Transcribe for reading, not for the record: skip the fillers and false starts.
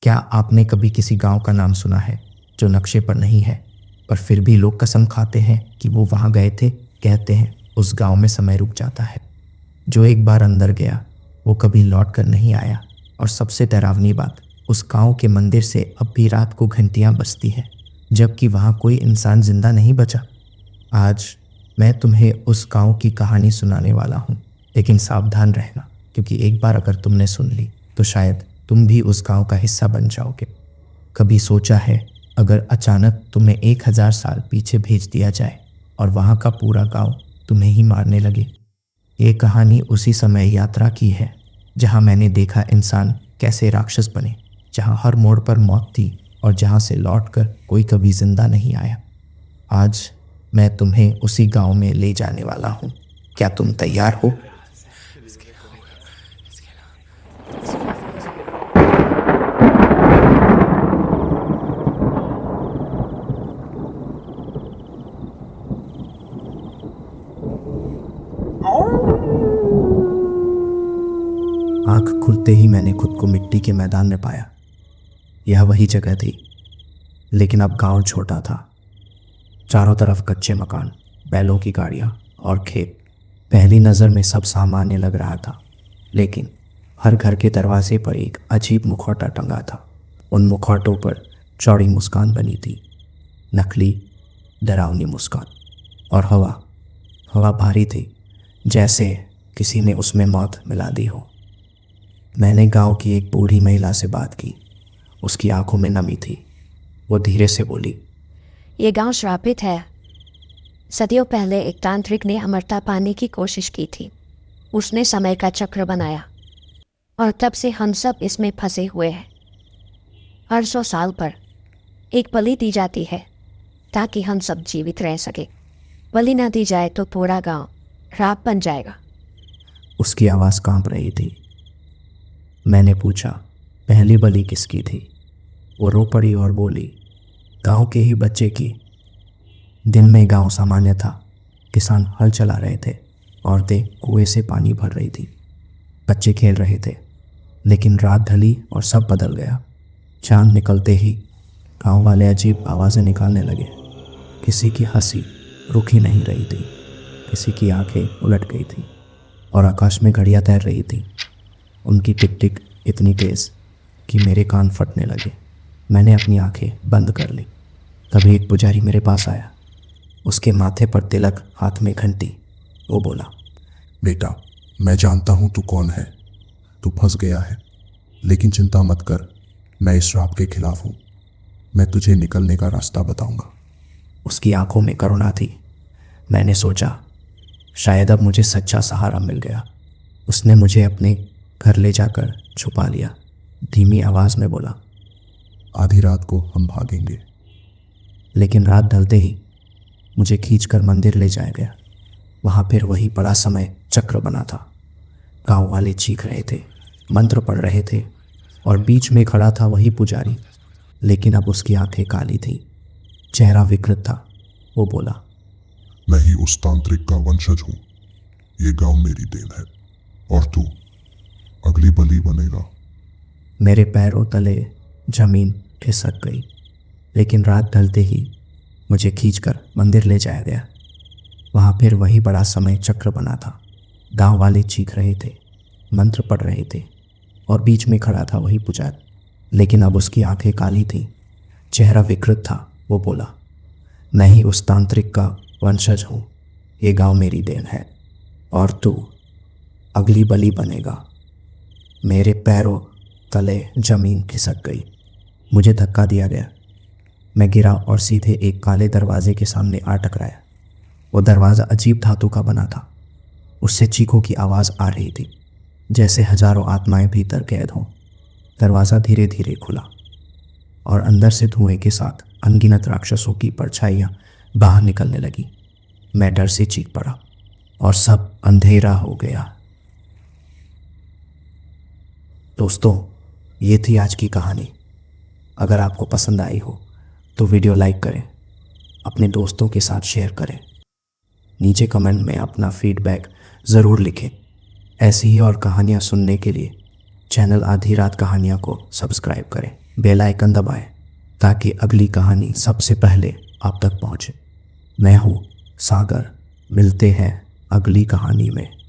क्या आपने कभी किसी गांव का नाम सुना है जो नक्शे पर नहीं है, पर फिर भी लोग कसम खाते हैं कि वो वहां गए थे? कहते हैं उस गांव में समय रुक जाता है। जो एक बार अंदर गया वो कभी लौट कर नहीं आया। और सबसे डरावनी बात, उस गांव के मंदिर से अब भी रात को घंटियां बजती हैं, जबकि वहां कोई इंसान जिंदा नहीं बचा। आज मैं तुम्हें उस गांव की कहानी सुनाने वाला हूं, लेकिन सावधान रहना, क्योंकि एक बार अगर तुमने सुन ली तो शायद तुम भी उस गांव का हिस्सा बन जाओगे। कभी सोचा है अगर अचानक तुम्हें 1000 साल पीछे भेज दिया जाए और वहां का पूरा गांव तुम्हें ही मारने लगे? ये कहानी उसी समय यात्रा की है जहां मैंने देखा इंसान कैसे राक्षस बने, जहां हर मोड़ पर मौत थी और जहां से लौटकर कोई कभी जिंदा नहीं आया। आज मैं तुम्हें उसी गांव में ले जाने वाला हूं। क्या तुम तैयार हो? आंख खुलते ही मैंने खुद को मिट्टी के मैदान में पाया। यह वही जगह थी, लेकिन अब गांव छोटा था। चारों तरफ कच्चे मकान, बैलों की गाड़ियां और खेत। पहली नज़र में सब सामान्य लग रहा था, लेकिन हर घर के दरवाजे पर एक अजीब मुखौटा टंगा था। उन मुखौटों पर चौड़ी मुस्कान बनी थी, नकली डरावनी मुस्कान। और हवा भारी थी, जैसे किसी ने उसमें मौत मिला दी हो। मैंने गांव की एक बूढ़ी महिला से बात की। उसकी आंखों में नमी थी। वो धीरे से बोली, ये गांव श्रापित है। सदियों पहले एक तांत्रिक ने अमरता पाने की कोशिश की थी। उसने समय का चक्र बनाया और तब से हम सब इसमें फंसे हुए हैं। हर 100 साल पर एक बलि दी जाती है ताकि हम सब जीवित रह सके। बलि ना दी जाए तो पूरा गांव राख बन जाएगा। उसकी आवाज़ कांप रही थी। मैंने पूछा, पहली बलि किसकी थी? वो रो पड़ी और बोली, गांव के ही बच्चे की। दिन में गांव सामान्य था। किसान हल चला रहे थे, औरतें कुएं से पानी भर रही थी, बच्चे खेल रहे थे। लेकिन रात ढली और सब बदल गया। चांद निकलते ही गांव वाले अजीब आवाज़ें निकालने लगे। किसी की हंसी रुकी नहीं रही थी, किसी की आंखें उलट गई थी और आकाश में घड़ियां तैर रही थी। उनकी टिक टिक इतनी तेज़ कि मेरे कान फटने लगे। मैंने अपनी आंखें बंद कर ली। तभी एक पुजारी मेरे पास आया, उसके माथे पर तिलक, हाथ में घंटी। वो बोला, बेटा, मैं जानता हूं तू कौन है। तू फंस गया है, लेकिन चिंता मत कर, मैं इस श्राप के खिलाफ हूं। मैं तुझे निकलने का रास्ता बताऊंगा। उसकी आंखों में करुणा थी। मैंने सोचा शायद अब मुझे सच्चा सहारा मिल गया। उसने मुझे अपने घर ले जाकर छुपा लिया। धीमी आवाज़ में बोला, आधी रात को हम भागेंगे। लेकिन रात ढलते ही मुझे खींचकर मंदिर ले जाया गया। वहाँ फिर वही बड़ा समय चक्र बना था। गांव वाले चीख रहे थे, मंत्र पढ़ रहे थे और बीच में खड़ा था वही पुजारी। लेकिन अब उसकी आंखें काली थी, चेहरा विकृत था। वो बोला, मैं ही उस तांत्रिक का वंशज हूँ। ये गांव मेरी देन है और तू अगली बलि बनेगा। मेरे पैरों तले जमीन खिसक गई। लेकिन रात ढलते ही मुझे खींचकर मंदिर ले जाया गया। वहाँ फिर वही बड़ा समय चक्र बना था। गांव वाले चीख रहे थे, मंत्र पढ़ रहे थे और बीच में खड़ा था वही पुजारी। लेकिन अब उसकी आंखें काली थीं, चेहरा विकृत था। वो बोला, मैं ही उस तांत्रिक का वंशज हूँ। ये गांव मेरी देन है और तू अगली बलि बनेगा। मेरे पैरों तले जमीन खिसक गई। मुझे धक्का दिया गया। मैं गिरा और सीधे एक काले दरवाजे के सामने आ टकराया। वो दरवाज़ा अजीब धातु का बना था। उससे चीखों की आवाज़ आ रही थी, जैसे हजारों आत्माएं भीतर कैद हों। दरवाज़ा धीरे धीरे खुला और अंदर से धुएं के साथ अनगिनत राक्षसों की परछाइयाँ बाहर निकलने लगी। मैं डर से चीख पड़ा और सब अंधेरा हो गया। दोस्तों, ये थी आज की कहानी। अगर आपको पसंद आई हो तो वीडियो लाइक करें, अपने दोस्तों के साथ शेयर करें। नीचे कमेंट में अपना फीडबैक ज़रूर लिखें। ऐसी ही और कहानियाँ सुनने के लिए चैनल आधी रात कहानियाँ को सब्सक्राइब करें। बेल आइकन दबाएं ताकि अगली कहानी सबसे पहले आप तक पहुंचे। मैं हूँ सागर, मिलते हैं अगली कहानी में।